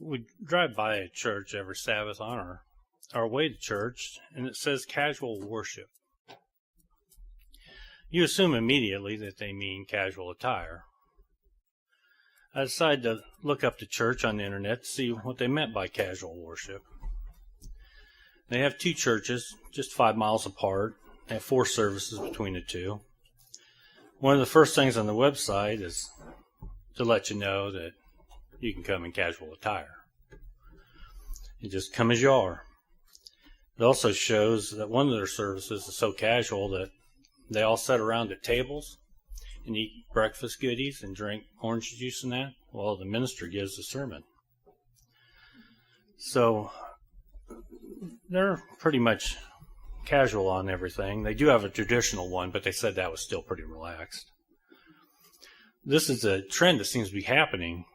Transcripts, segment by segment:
we drive by a church every Sabbath on our way to church, and it says casual worship. You assume immediately that they mean casual attire. I decided to look up the church on the internet to see what they meant by casual worship. They have two churches, just 5 miles apart. They have 4 services between the two. One of the first things on the website is to let you know that you can come in casual attire. You just come as you are. It also shows that one of their services is so casual that they all sit around at tables and eat breakfast goodies and drink orange juice and that while the minister gives the sermon. So they're pretty much casual on everything. They do have a traditional one, but they said that was still pretty relaxed. This is a trend that seems to be happening,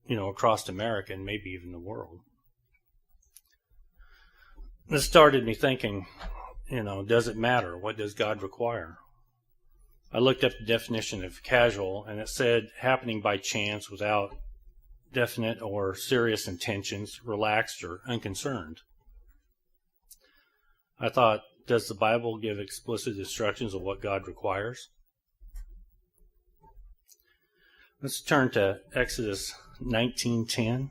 across America and maybe even the world. This started me thinking, does it matter? What does God require? I looked up the definition of casual, and it said happening by chance without definite or serious intentions, relaxed or unconcerned. I thought, does the Bible give explicit instructions of what God requires? Let's turn to Exodus 19:10.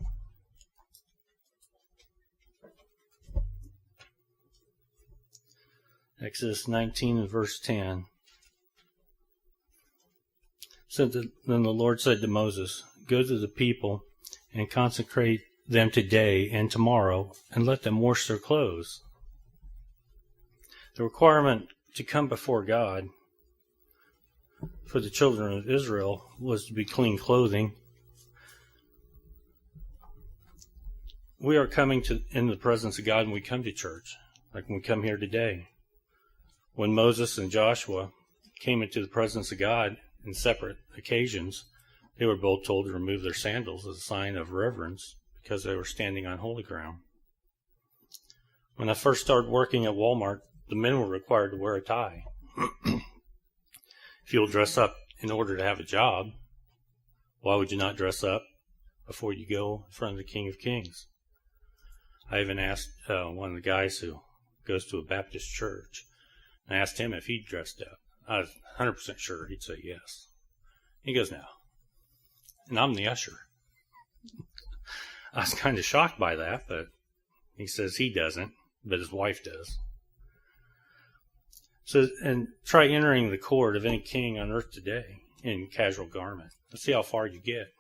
Exodus 19 and verse 10. Then the Lord said to Moses, "Go to the people and consecrate them today and tomorrow, and let them wash their clothes." The requirement to come before God for the children of Israel was to be clean clothing. We are coming in the presence of God when we come to church, like when we come here today. When Moses and Joshua came into the presence of God in separate occasions, they were both told to remove their sandals as a sign of reverence because they were standing on holy ground. When I first started working at Walmart, the men were required to wear a tie. If you'll dress up in order to have a job, why would you not dress up before you go in front of the King of Kings? I even asked one of the guys who goes to a Baptist church, and I asked him if he'd dressed up. I was 100% sure he'd say yes. He goes, "No." And I'm the usher. I was kind of shocked by that, but he says he doesn't, but his wife does. So, and try entering the court of any king on earth today in casual garment. Let's see how far you get.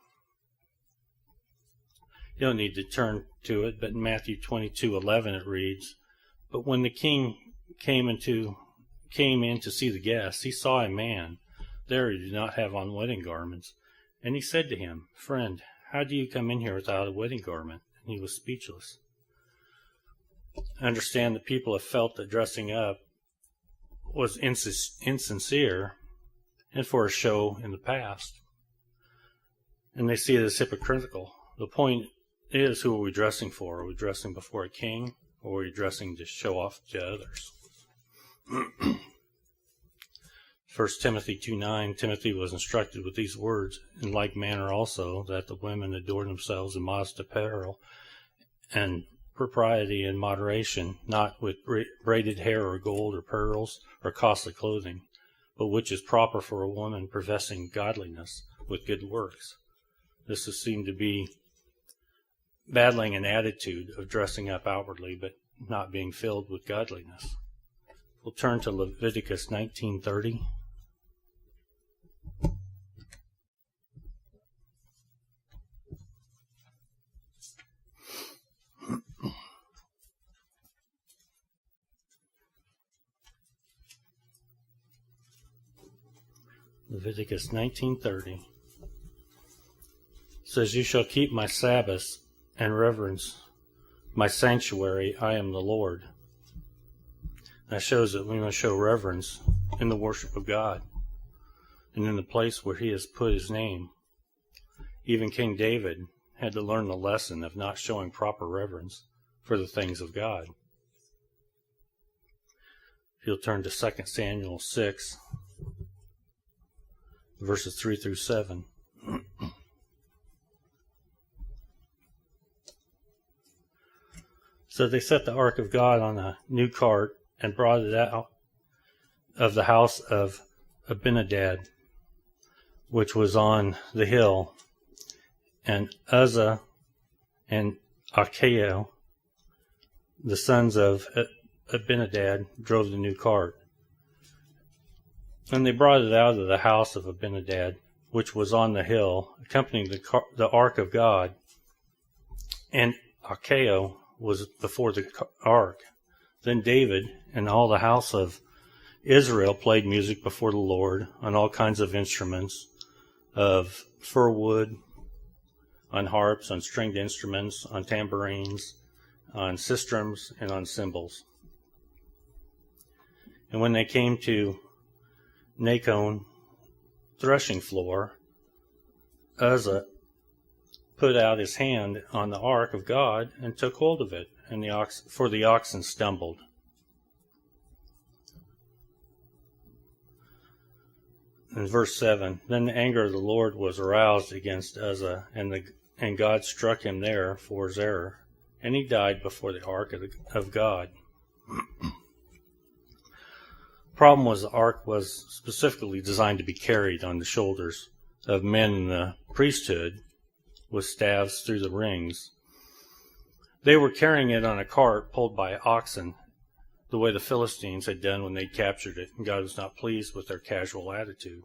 You don't need to turn to it, but in Matthew 22:11 it reads, "But when the king came in to see the guests, he saw a man there who did not have on wedding garments. And he said to him, 'Friend, how do you come in here without a wedding garment?' And he was speechless." I understand that people have felt that dressing up was insincere and for a show in the past, and they see it as hypocritical. The point is, who are we dressing for? Are we dressing before a king, or are we dressing to show off to others? 1 Timothy 2:9, Timothy was instructed with these words, "In like manner also, that the women adorn themselves in modest apparel and propriety and moderation, not with braided hair or gold or pearls or costly clothing, but which is proper for a woman professing godliness with good works." This is seen to be battling an attitude of dressing up outwardly, but not being filled with godliness. We'll turn to Leviticus 19:30. Leviticus 19:30 says, "You shall keep my Sabbaths and reverence my sanctuary. I am the Lord." That shows that we must show reverence in the worship of God and in the place where he has put his name. Even King David had to learn the lesson of not showing proper reverence for the things of God. If you'll turn to 2 Samuel 6, verses 3 through 7. So they set the ark of God on a new cart and brought it out of the house of Abinadab, which was on the hill, and Uzzah and Achio, the sons of Abinadab, drove the new cart. And they brought it out of the house of Abinadab, which was on the hill, accompanying the ark of God. And Achio was before the ark. Then David and all the house of Israel played music before the Lord on all kinds of instruments of fir wood, on harps, on stringed instruments, on tambourines, on sistrums, and on cymbals. And when they came to Nacon threshing floor, Uzzah put out his hand on the ark of God and took hold of it, and the oxen stumbled. In verse 7, then the anger of the Lord was aroused against Uzzah, and God struck him there for his error, and he died before the ark of God. Problem was, the ark was specifically designed to be carried on the shoulders of men in the priesthood with staves through the rings. They were carrying it on a cart pulled by oxen, the way the Philistines had done when they captured it, and God was not pleased with their casual attitude.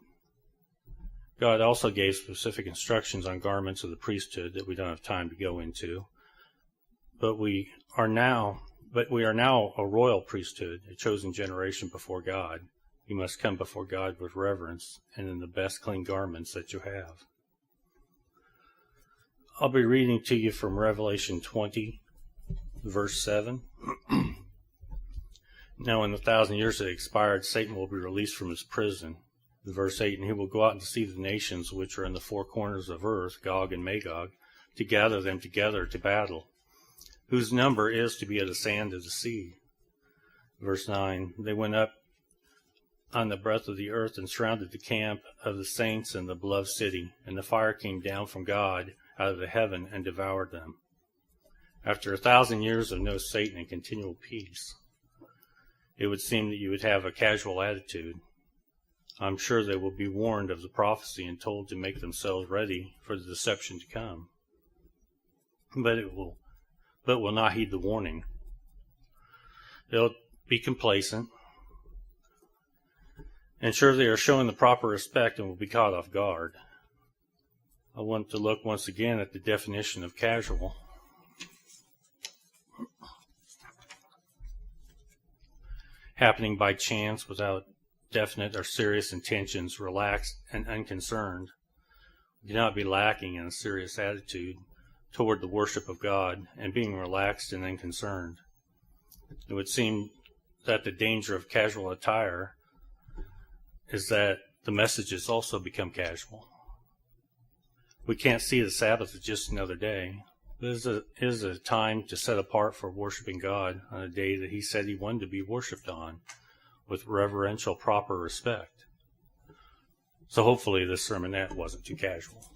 God also gave specific instructions on garments of the priesthood that we don't have time to go into. But we are now a royal priesthood, a chosen generation before God. You must come before God with reverence and in the best clean garments that you have. I'll be reading to you from Revelation 20, verse 7. Now, in the 1,000 years that expired, Satan will be released from his prison. Verse 8, and he will go out and deceive the nations which are in the four corners of earth, Gog and Magog, to gather them together to battle, whose number is to be as the sand of the sea. Verse 9, they went up on the breadth of the earth and surrounded the camp of the saints in the beloved city, and the fire came down from God out of the heaven and devoured them. After 1,000 years of no Satan and continual peace, it would seem that you would have a casual attitude. I'm sure they will be warned of the prophecy and told to make themselves ready for the deception to come. But will not heed the warning. They'll be complacent, and sure they are showing the proper respect and will be caught off guard. I want to look once again at the definition of casual. Happening by chance without definite or serious intentions, relaxed and unconcerned. Do not be lacking in a serious attitude toward the worship of God and being relaxed and unconcerned. It would seem that the danger of casual attire is that the messages also become casual. We can't see the Sabbath as just another day. This is a time to set apart for worshiping God on a day that He said He wanted to be worshipped on, with reverential, proper respect. So hopefully this sermonette wasn't too casual.